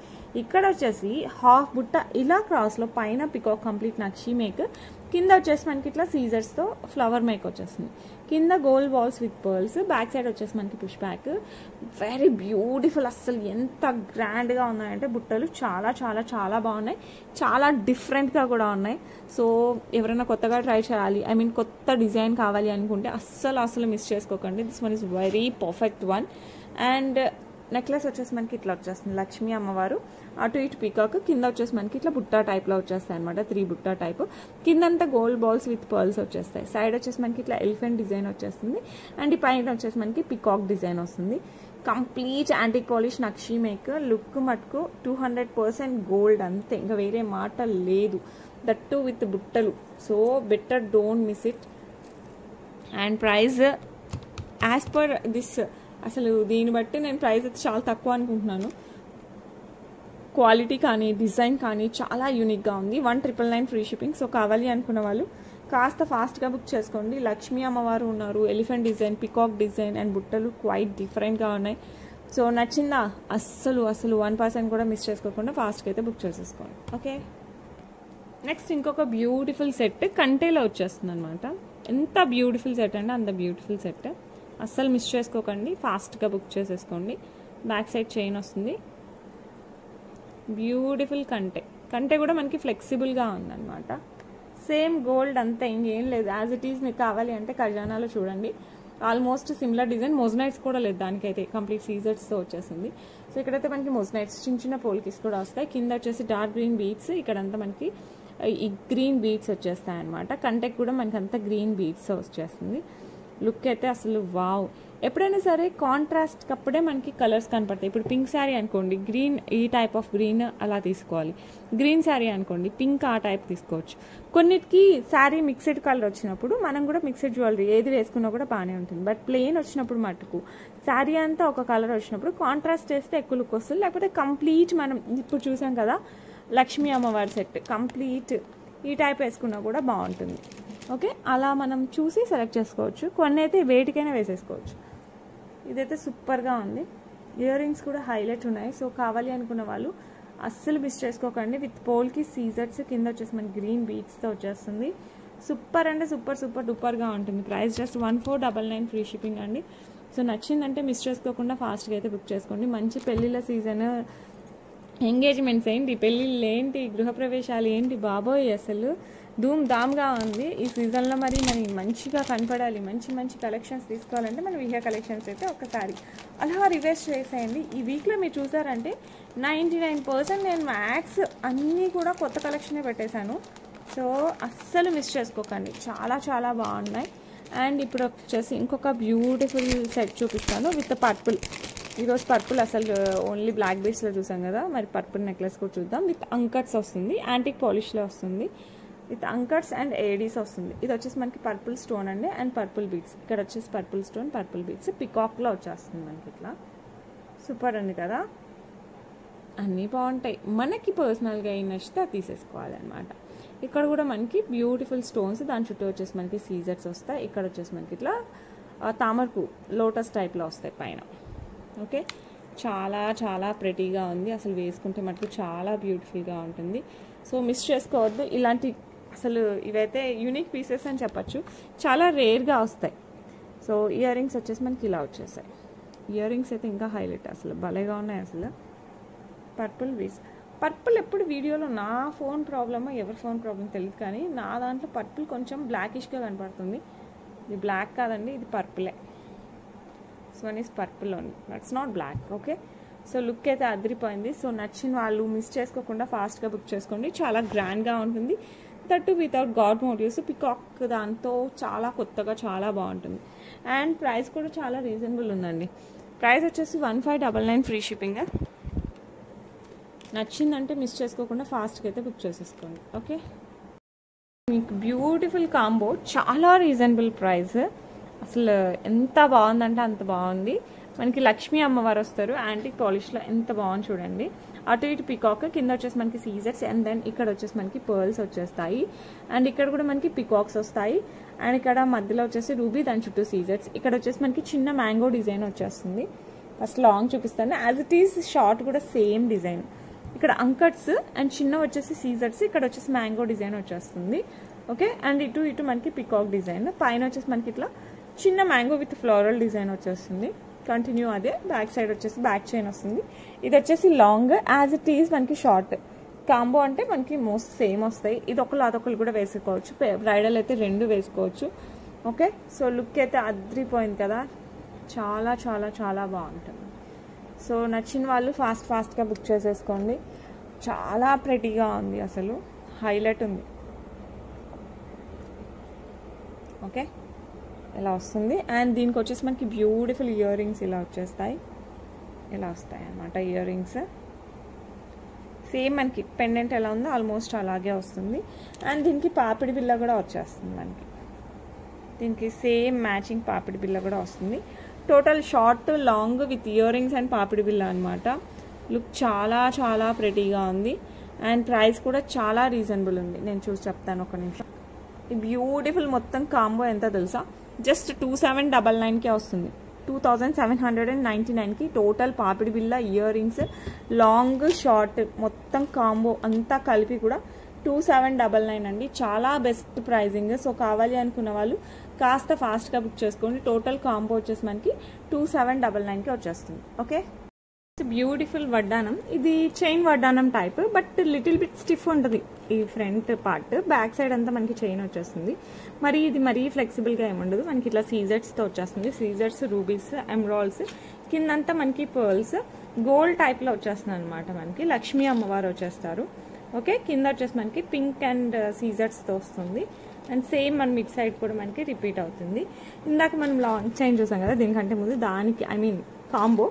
ఇక్కడ వచ్చేసి హాఫ్ బుట్ట ఇలా క్రాస్లో, పైన పికాక్ కంప్లీట్ నక్షి మేక్, కింద వచ్చేసి మనకి ఇట్లా సీజర్స్తో ఫ్లవర్ మేక్ వచ్చేస్తుంది. కింద gold balls with pearls, back side వచ్చేసి మనకి పుష్ బ్యాక్. Very beautiful. అస్సలు ఎంత గ్రాండ్గా ఉన్నాయంటే బుట్టలు చాలా చాలా చాలా బాగున్నాయి. చాలా డిఫరెంట్గా కూడా ఉన్నాయి. సో ఎవరైనా కొత్తగా ట్రై చేయాలి, ఐ మీన్ కొత్త డిజైన్ కావాలి అనుకుంటే అస్సలు మిస్ చేసుకోకండి. This one is very perfect one. And necklace వచ్చేసి మనకి ఇట్లా వచ్చేస్తుంది లక్ష్మీ అమ్మవారు, అటు ఇటు పీకాక్, కింద వచ్చేసి మనకి ఇట్లా బుట్టా టైప్లో వచ్చేస్తాయి అనమాట. 3 బుట్టా టైప్, కిందంతా గోల్డ్ బాల్స్ విత్ పర్ల్స్ వచ్చేస్తాయి. సైడ్ వచ్చేసి మనకి ఇట్లా ఎలిఫెంట్ డిజైన్ వచ్చేస్తుంది. అండ్ ఈ పైన వచ్చేసి మనకి పికాక్ డిజైన్ వస్తుంది. కంప్లీట్ యాంటిక్ పాలిష్ నక్షి మేక్. లుక్ మటుకు 200% గోల్డ్ అంతే, ఇంకా వేరే మాట లేదు. దట్టు విత్ బుట్టలు. So better don't miss it. And price as per this, అసలు దీన్ని బట్టి నేను ప్రైస్ అయితే చాలా తక్కువ అనుకుంటున్నాను. క్వాలిటీ కానీ డిజైన్ కానీ చాలా యూనిక్గా ఉంది. 1999 ఫ్రీ షిప్పింగ్. సో కావాలి అనుకున్న వాళ్ళు కాస్త ఫాస్ట్గా బుక్ చేసుకోండి. లక్ష్మీ అమ్మవారు ఉన్నారు, elephant design, peacock design and బుట్టలు క్వైట్ డిఫరెంట్గా ఉన్నాయి. సో నచ్చిందా? అస్సలు 1% కూడా మిస్ చేసుకోకుండా ఫాస్ట్గా అయితే బుక్ చేసేసుకోండి. ఓకే, నెక్స్ట్ ఇంకొక బ్యూటిఫుల్ సెట్ కంటేలో వచ్చేస్తుంది అనమాట. ఎంత బ్యూటిఫుల్ సెట్ అంటే అంత బ్యూటిఫుల్ సెట్. అస్సలు మిస్ చేసుకోకండి, ఫాస్ట్గా బుక్ చేసేసుకోండి. బ్యాక్ సైడ్ చైన్ వస్తుంది. బ్యూటిఫుల్ కంటే కూడా మనకి ఫ్లెక్సిబుల్గా ఉందన్నమాట. సేమ్ గోల్డ్ అంతా ఇంకేం లేదు, యాజ్ ఇట్ ఈజ్. మీకు కావాలి అంటే ఖజానాలో చూడండి, ఆల్మోస్ట్ సిమిలర్ డిజైన్. మోజనైట్స్ కూడా లేదు దానికైతే, కంప్లీట్ సీజర్స్తో వచ్చేసింది. సో ఇక్కడైతే మనకి మోజనైట్స్ చిన్న పోల్కిస్ కూడా వస్తాయి. కింద వచ్చేసి డార్క్ గ్రీన్ బీడ్స్, ఇక్కడంతా మనకి ఈ గ్రీన్ బీడ్స్ వచ్చేస్తాయి అనమాట. కంటెక్ కూడా మనకి అంతా గ్రీన్ బీడ్స్ వచ్చేస్తుంది. లుక్ అయితే అసలు వావ్, ఎప్పుడైనా సరే కాంట్రాస్ట్ అప్పుడే మనకి కలర్స్ కనపడతాయి. ఇప్పుడు పింక్ శారీ అనుకోండి, గ్రీన్ ఈ టైప్ ఆఫ్ గ్రీన్ అలా తీసుకోవాలి. గ్రీన్ శారీ అనుకోండి, పింక్ ఆ టైప్ తీసుకోవచ్చు. కొన్నిటికి శారీ మిక్స్డ్ కలర్ వచ్చినప్పుడు మనం కూడా మిక్స్డ్ జ్యువెలరీ ఏది వేసుకున్నా కూడా బాగానే ఉంటుంది. బట్ ప్లెయిన్ వచ్చినప్పుడు మటుకు శారీ అంతా ఒక కలర్ వచ్చినప్పుడు కాంట్రాస్ట్ చేస్తే ఎక్కువ లుక్ వస్తుంది. లేకపోతే కంప్లీట్ మనం ఇప్పుడు చూసాం కదా లక్ష్మీ అమ్మవారి సెట్ కంప్లీట్ ఈ టైప్ వేసుకున్నా కూడా బాగుంటుంది. ఓకే, అలా మనం చూసి సెలెక్ట్ చేసుకోవచ్చు. కొన్ని అయితే వేటికైనా వేసేసుకోవచ్చు. ఇదైతే సూపర్గా ఉంది. ఇయర్ రింగ్స్ కూడా హైలైట్ ఉన్నాయి. సో కావాలి అనుకున్న వాళ్ళు అస్సలు మిస్ చేసుకోకండి. విత్ పోల్కి సీజర్స్ కింద వచ్చేసి మనకి గ్రీన్ బీట్స్తో వచ్చేస్తుంది. సూపర్ అంటే సూపర్ సూపర్ డూపర్గా ఉంటుంది. ప్రైస్ జస్ట్ 1499 ఫ్రీ షిప్పింగ్ అండి. సో నచ్చిందంటే మిస్ చేసుకోకుండా ఫాస్ట్గా అయితే బుక్ చేసుకోండి. మంచి పెళ్ళిళ్ళ సీజన్, ఎంగేజ్మెంట్స్ ఏంటి, పెళ్ళిళ్ళు ఏంటి, గృహప్రవేశాలు ఏంటి బాబోయ్, అసలు ధూమ్ ధామ్గా ఉంది ఈ సీజన్లో. మరి మంచిగా కనపడాలి, మంచి మంచి కలెక్షన్స్ తీసుకోవాలంటే మన విహా కలెక్షన్స్ అయితే ఒకసారి అలా రివర్స్ చేసేయండి. ఈ వీక్లో మీరు చూసారంటే 99% నేను మ్యాక్స్ అన్నీ కూడా కొత్త కలెక్షనే పెట్టేశాను. సో అస్సలు మిస్ చేసుకోకండి, చాలా చాలా బాగున్నాయి. అండ్ ఇప్పుడు వచ్చేసి ఇంకొక బ్యూటిఫుల్ సెట్ చూపిస్తాను విత్ పర్పుల్. ఈరోజు పర్పుల్ అసలు ఓన్లీ బ్లాక్ బేస్లో చూసాం కదా, మరి పర్పుల్ నెక్లెస్ కూడా చూద్దాం. విత్ అంకట్స్ వస్తుంది, యాంటిక్ పాలిష్లో వస్తుంది, విత్ అంకట్స్ అండ్ ఏడీస్ వస్తుంది. ఇది వచ్చేసి మనకి పర్పుల్ స్టోన్ అండి అండ్ పర్పుల్ బీడ్స్. ఇక్కడ వచ్చేసి పర్పుల్ స్టోన్, పర్పుల్ బీడ్స్ పికాక్లో వచ్చేస్తుంది మనకి. ఇట్లా సూపర్ ఉంది కదా, అన్నీ బాగుంటాయి. మనకి పర్సనల్గా ఏం నచ్చితే అది తీసేసుకోవాలన్నమాట. ఇక్కడ కూడా మనకి బ్యూటిఫుల్ స్టోన్స్, దాని చుట్టూ వచ్చేసి మనకి సీజర్స్ వస్తాయి. ఇక్కడ వచ్చేసి మనకి ఇట్లా తామరకు లోటస్ టైప్లో వస్తాయి పైన. ఓకే, చాలా చాలా ప్రెటీగా ఉంది. అసలు వేసుకుంటే మనకి చాలా బ్యూటిఫుల్గా ఉంటుంది. సో మిస్ చేసుకోవద్దు. ఇలాంటి అసలు ఇవైతే యూనిక్ పీసెస్ అని చెప్పచ్చు, చాలా రేర్గా వస్తాయి. సో ఇయర్ రింగ్స్ వచ్చేసి మనకి ఇలా వచ్చేసాయి. ఇయర్ రింగ్స్ అయితే ఇంకా హైలైట్, అసలు భలేగా ఉన్నాయి. అసలు పర్పుల్ బీడ్స్, పర్పుల్ ఎప్పుడు వీడియోలో నా ఫోన్ ప్రాబ్లమో ఎవరి ఫోన్ ప్రాబ్లం తెలియదు, కానీ నా దాంట్లో పర్పుల్ కొంచెం బ్లాకిష్గా కనపడుతుంది. ఇది బ్లాక్ కాదండి, ఇది పర్పులే. So one is purple only, that's not black. Okay, so look అయితే అదిరిపోయింది. సో నచ్చిన వాళ్ళు మిస్ చేసుకోకుండా ఫాస్ట్గా బుక్ చేసుకోండి. చాలా గ్రాండ్గా ఉంటుంది, that without god motives peacock దాంతో చాలా కొత్తగా చాలా బాగుంటుంది. అండ్ ప్రైస్ కూడా చాలా రీజనబుల్ ఉందండి. ప్రైస్ వచ్చేసి 1599 ఫ్రీ షిప్పింగ్. నచ్చిందంటే మిస్ చేసుకోకుండా ఫాస్ట్గా అయితే బుక్ చేసేసుకోండి. ఓకే, మీకు బ్యూటిఫుల్ కాంబో, చాలా రీజనబుల్ ప్రైస్. అసలు ఎంత బాగుందంటే అంత బాగుంది. మనకి లక్ష్మీ అమ్మవారు వస్తారు యాంటిక్ పాలిష్లో, ఎంత బాగుంది చూడండి. అటు ఇటు పికాక్, కింద వచ్చేసి మనకి సీజర్స్, అండ్ దెన్ ఇక్కడ వచ్చేసి మనకి పర్ల్స్ వచ్చేస్తాయి. అండ్ ఇక్కడ కూడా మనకి పికాక్స్ వస్తాయి. అండ్ ఇక్కడ మధ్యలో వచ్చేసి రూబీ, దాని చుట్టూ సీజర్స్. ఇక్కడ వచ్చేసి మనకి చిన్న మ్యాంగో డిజైన్ వచ్చేస్తుంది. ఫస్ట్ లాంగ్ చూపిస్తాను, యాజ్ ఇట్ ఈస్ షార్ట్ కూడా సేమ్ డిజైన్. ఇక్కడ అంకట్స్ అండ్ చిన్న వచ్చేసి సీజర్స్, ఇక్కడ వచ్చేసి మ్యాంగో డిజైన్ వచ్చేస్తుంది. ఓకే, అండ్ ఇటు ఇటు మనకి పికాక్ డిజైన్, పైన వచ్చేసి మనకి ఇట్లా చిన్న మ్యాంగో విత్ ఫ్లోరల్ డిజైన్ వచ్చేస్తుంది. కంటిన్యూ అదే, బ్యాక్ సైడ్ వచ్చేసి బ్యాక్ చైన్ వస్తుంది. ఇది వచ్చేసి లాంగ్, యాజ్ ఇట్ ఈజ్ మనకి షార్ట్. కాంబో అంటే మనకి మోస్ట్ సేమ్ వస్తాయి. ఇది ఒకళ్ళు అదొకళ్ళు కూడా వేసుకోవచ్చు, బ్రైడల్ అయితే రెండు వేసుకోవచ్చు. ఓకే, సో లుక్ అయితే అదిరిపోయింది కదా, చాలా చాలా చాలా బాగుంటుంది. సో నచ్చిన వాళ్ళు ఫాస్ట్గా బుక్ చేసేసుకోండి. చాలా ప్రెటీగా ఉంది, అసలు హైలైట్ ఉంది. ఓకే, ఇలా వస్తుంది. అండ్ దీనికి వచ్చేసి మనకి బ్యూటిఫుల్ ఇయర్ రింగ్స్ ఇలా వచ్చేస్తాయి, ఇలా వస్తాయి అన్నమాట ఇయర్ రింగ్స్. సేమ్ మనకి పెండెంట్ ఎలా ఉందో ఆల్మోస్ట్ అలాగే వస్తుంది. అండ్ దీనికి పాపిడి బిల్ల కూడా వచ్చేస్తుంది మనకి. దీనికి సేమ్ మ్యాచింగ్ పాపిడి బిల్ల కూడా వస్తుంది. Total short long with ear rings and పాపిడి బిల్ల అనమాట. లుక్ చాలా చాలా ప్రెటీగా ఉంది. అండ్ ప్రైస్ కూడా చాలా రీజనబుల్ ఉంది. నేను చూసి చెప్తాను ఒక నిమిషం. ఈ బ్యూటిఫుల్ మొత్తం కాంబో ఎంత తెలుసా, జస్ట్ 2799కే వస్తుంది. 2799కి టోటల్ పాపిడి బిల్ల, ఇయర్ రింగ్స్, లాంగ్ షార్ట్ మొత్తం కాంబో అంతా కలిపి కూడా 2799 అండి. చాలా బెస్ట్ ప్రైజింగ్. సో కావాలి అనుకున్న వాళ్ళు కాస్త ఫాస్ట్గా బుక్ చేసుకోండి. టోటల్ కాంబో వచ్చేసి మనకి 2799కి వచ్చేస్తుంది. ఓకే, బ్యూటిఫుల్ వడ్డానం. ఇది చైన్ వడ్డానం type, but little bit stiff ఉంటుంది ఈ ఫ్రంట్ పార్ట్. బ్యాక్ సైడ్ అంతా మనకి చైన్ వచ్చేస్తుంది. మరి ఇది మరీ ఫ్లెక్సిబుల్గా ఏముండదు. మనకి ఇట్లా సీజర్స్తో వచ్చేస్తుంది. సీజర్స్, రూబీస్, ఎమరాల్డ్స్, కిందంతా మనకి పర్ల్స్, గోల్డ్ టైప్లో వచ్చేస్తుంది అనమాట. మనకి లక్ష్మీ అమ్మవారు వచ్చేస్తారు. ఓకే, కింద వచ్చేసి మనకి పింక్ అండ్ సీజర్స్తో వస్తుంది. అండ్ సేమ్ మనం ఇటు సైడ్ కూడా మనకి రిపీట్ అవుతుంది. ఇందాక మనం లాంగ్ చైన్ చూసాం కదా, దీనికంటే ముందు దానికి కాంబో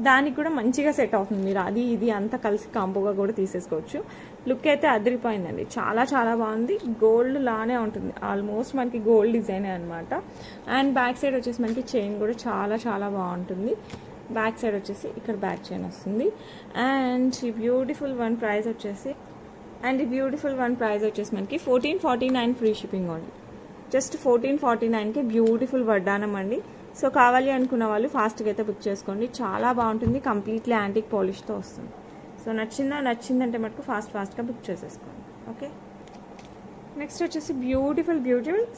దానికి కూడా మంచిగా సెట్ అవుతుంది. మీరు అది ఇది అంతా కలిసి కాంబోగా కూడా తీసేసుకోవచ్చు. లుక్ అయితే అదిరిపోయిందండి, చాలా చాలా బాగుంది. గోల్డ్ లానే ఉంటుంది, ఆల్మోస్ట్ మనకి గోల్డ్ డిజైనే అనమాట. అండ్ బ్యాక్ సైడ్ వచ్చేసి మనకి చైన్ కూడా చాలా చాలా బాగుంటుంది. బ్యాక్ సైడ్ వచ్చేసి ఇక్కడ బ్యాక్ చైన్ వస్తుంది. అండ్ ఈ బ్యూటిఫుల్ వన్ ప్రైస్ వచ్చేసి మనకి 1449 ఫ్రీ షిప్పింగ్ ఓన్లీ. జస్ట్ 1449కి బ్యూటిఫుల్ వడ్డానం అండి. సో కావాలి అనుకున్న వాళ్ళు ఫాస్ట్గా అయితే బుక్ చేసుకోండి, చాలా బాగుంటుంది. కంప్లీట్లీ యాంటిక్ పాలిష్తో వస్తుంది. సో నచ్చిందంటే మటుకు ఫాస్ట్గా బుక్ చేసేసుకోండి. ఓకే, నెక్స్ట్ వచ్చేసి బ్యూటిఫుల్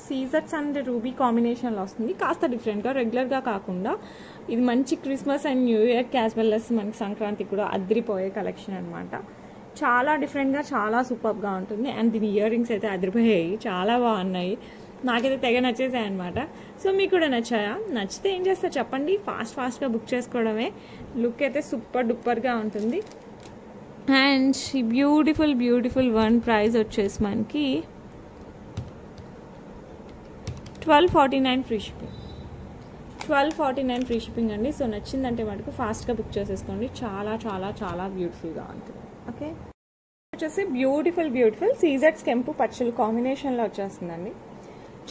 సీజర్స్ అండ్ రూబీ కాంబినేషన్లో వస్తుంది. కాస్త డిఫరెంట్గా, రెగ్యులర్గా కాకుండా ఇది మంచి Christmas and new year as well as మనకి సంక్రాంతికి కూడా అదిరిపోయే కలెక్షన్ అనమాట. చాలా డిఫరెంట్గా, చాలా సూపర్గా ఉంటుంది. అండ్ దీని ఇయర్ రింగ్స్ అయితే అదిరిపోయాయి, చాలా బాగున్నాయి. నాకైతే తెగ నచ్చేసాయి అనమాట. సో మీకు కూడా నచ్చాయా? నచ్చితే ఏం చేస్తారు చెప్పండి, ఫాస్ట్గా బుక్ చేసుకోవడమే. లుక్ అయితే సూపర్ డూపర్గా ఉంటుంది. అండ్ ఈ బ్యూటిఫుల్ వన్ ప్రైస్ వచ్చేసి మనకి 1249 ఫ్రీ షిప్పింగ్. 1249 ఫ్రీ షిప్పింగ్ అండి. సో నచ్చిందంటే మటుకు ఫాస్ట్గా బుక్ చేసేసుకోండి, చాలా చాలా చాలా బ్యూటిఫుల్గా ఉంటుంది. ఓకే, వచ్చేసి బ్యూటిఫుల్ సీజర్స్ కెంపు పచ్చలు కాంబినేషన్లో వచ్చేస్తుందండి.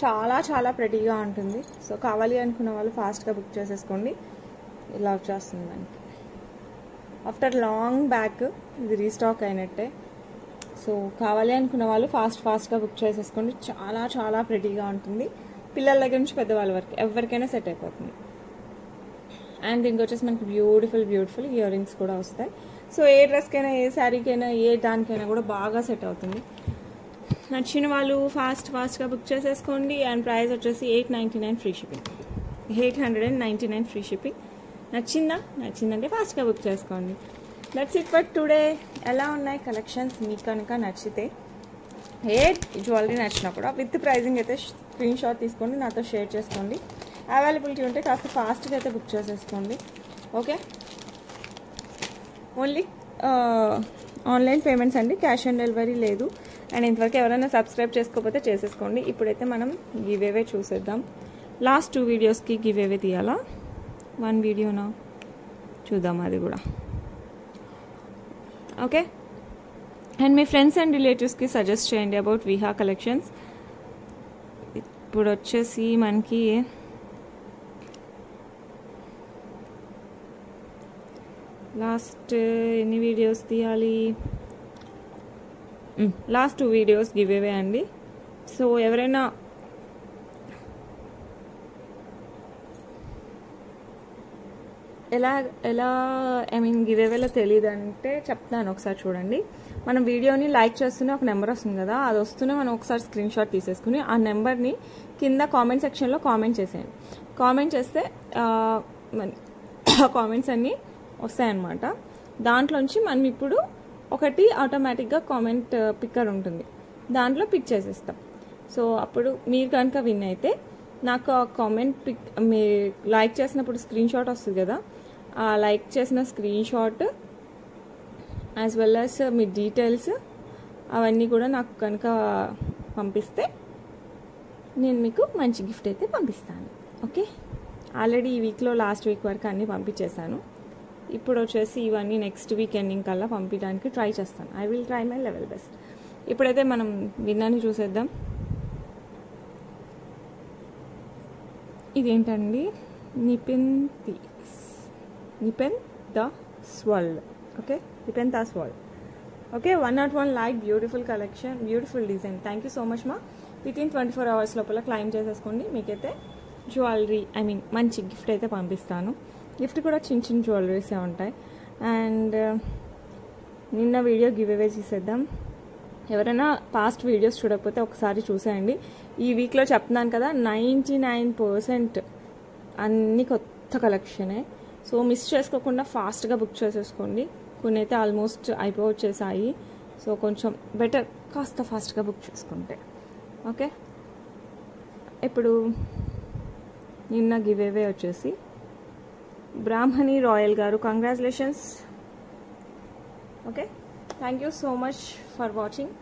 చాలా చాలా ప్రెటీగా ఉంటుంది. సో కావాలి అనుకున్న వాళ్ళు ఫాస్ట్గా బుక్ చేసేసుకోండి. ఇలా వచ్చేస్తుంది మనకి ఆఫ్టర్ లాంగ్ బ్యాక్, ఇది రీస్టాక్ అయినట్టే. సో కావాలి అనుకున్న వాళ్ళు ఫాస్ట్గా బుక్ చేసేసుకోండి, చాలా చాలా ప్రెటీగా ఉంటుంది. పిల్లల దగ్గర నుంచి పెద్దవాళ్ళ వరకు ఎవరికైనా సెట్ అయిపోతుంది. అండ్ దీనికి వచ్చేసి మనకి బ్యూటిఫుల్ ఇయర్ రింగ్స్ కూడా వస్తాయి. సో ఏ డ్రెస్కైనా, ఏ శారీకైనా, ఏ దానికైనా కూడా బాగా సెట్ అవుతుంది. నచ్చిన వాళ్ళు ఫాస్ట్గా బుక్ చేసేసుకోండి. అండ్ ప్రైస్ వచ్చేసి 899 ఫ్రీ షిప్పింగ్. 899 free shipping. నచ్చిందంటే ఫాస్ట్గా బుక్ చేసుకోండి. That's it for today. ఎలా ఉన్నాయి కలెక్షన్స్? మీకు కనుక నచ్చితే ఏ జ్యువెలరీ నచ్చినా కూడా విత్ ప్రైజింగ్ అయితే స్క్రీన్ షాట్ తీసుకోండి, నాతో షేర్ చేసుకోండి. అవైలబిలిటీ ఉంటే కాస్త ఫాస్ట్గా అయితే బుక్ చేసేసుకోండి. ఓకే, ఓన్లీ ఆన్లైన్ పేమెంట్స్ అండి, క్యాష్ ఆన్ డెలివరీ లేదు. అండ్ ఇంతవరకు ఎవరైనా సబ్స్క్రైబ్ చేసుకోకపోతే చేసేసుకోండి. ఇప్పుడైతే మనం గివ్ అవే చూసేద్దాం. లాస్ట్ 2 వీడియోస్కి గివ్ అవే తీయాలా? 1 వీడియోనా చూద్దాం అది కూడా. Okay, and me friends and రిలేటివ్స్కి సజెస్ట్ చేయండి అబౌట్ విహా కలెక్షన్స్. ఇప్పుడు వచ్చేసి మనకి లాస్ట్ ఎన్ని వీడియోస్ తీయాలి? లాస్ట్ 2 వీడియోస్ గివ్ అవే అండి. సో ఎవరైనా ఎలా గివ్ అవేలో తెలియదంటే చెప్తాను, ఒకసారి చూడండి. మనం వీడియోని లైక్ చేస్తూనే ఒక నెంబర్ వస్తుంది కదా, అది వస్తూనే మనం ఒకసారి స్క్రీన్ షాట్ తీసేసుకుని ఆ నెంబర్ని కింద కామెంట్ సెక్షన్లో కామెంట్ చేసేయండి. కామెంట్ చేస్తే కామెంట్స్ అన్నీ వస్తాయన్నమాట. దాంట్లోంచి మనం ఇప్పుడు ఒకటి ఆటోమేటిక్గా కామెంట్ పిక్కర్ ఉంటుంది, దాంట్లో పిక్ చేసేస్తాం. సో అప్పుడు మీరు కనుక విన్ అయితే నాకు ఆ కామెంట్ పిక్, మీరు లైక్ చేసినప్పుడు స్క్రీన్ షాట్ వస్తుంది కదా, ఆ లైక్ చేసిన screen shot as well as మీ డీటెయిల్స్ అవన్నీ కూడా నాకు కనుక పంపిస్తే నేను మీకు మంచి గిఫ్ట్ అయితే పంపిస్తాను. ఓకే, ఆల్రెడీ ఈ వీక్లో లాస్ట్ వీక్ వరకు అన్నీ పంపించేశాను. ఇప్పుడు వచ్చేసి ఇవన్నీ నెక్స్ట్ వీక్ ఎండింగ్ కల్లా పంపించడానికి ట్రై చేస్తాను. I will try my level best. ఇప్పుడైతే మనం విన్నర్ని చూసేద్దాం. ఇదేంటండి? నిపెన్ ద స్వల్. ఓకే, నిపెన్ ద స్వల్. Okay, 101 like, beautiful collection, beautiful design. Thank you so much మా. వితిన్ 24 అవర్స్ లోపల క్లైమ్ చేసేసుకోండి. మీకైతే జ్యువెలరీ మంచి గిఫ్ట్ అయితే పంపిస్తాను. గిఫ్ట్ కూడా చిన్న జ్యువెలరీసే ఉంటాయి. అండ్ నిన్న వీడియో గివ్ అవే చేసేద్దాం. ఎవరైనా పాస్ట్ వీడియోస్ చూడకపోతే ఒకసారి చూసేయండి. ఈ వీక్లో చెప్తున్నాను కదా, 99% అన్ని కొత్త కలెక్షనే. సో మిస్ చేసుకోకుండా ఫాస్ట్గా బుక్ చేసేసుకోండి. కొన్ని అయితే ఆల్మోస్ట్ అయిపోవచ్చేసాయి. సో కొంచెం బెటర్ కాస్త ఫాస్ట్గా బుక్ చేసుకుంటే. ఓకే, ఇప్పుడు నిన్న గివ్ అవే వచ్చేసి బ్రాహ్మణి రాయల్ గారు, congratulations. Okay, thank you so much for watching.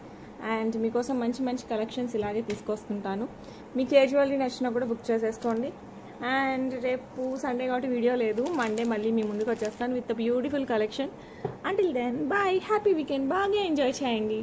And మీకోసం మంచి మంచి కలెక్షన్స్ ఇలాగే తీసుకొస్తుంటాను. మీకు ఏ జ్యువెలరీ నచ్చినా కూడా బుక్ చేసేసుకోండి. అండ్ రేపు సండే కాబట్టి వీడియో లేదు, మండే మళ్ళీ మీ ముందుకు వచ్చేస్తాను with beautiful collection. Until then bye, happy weekend, బాగా ఎంజాయ్ చేయండి.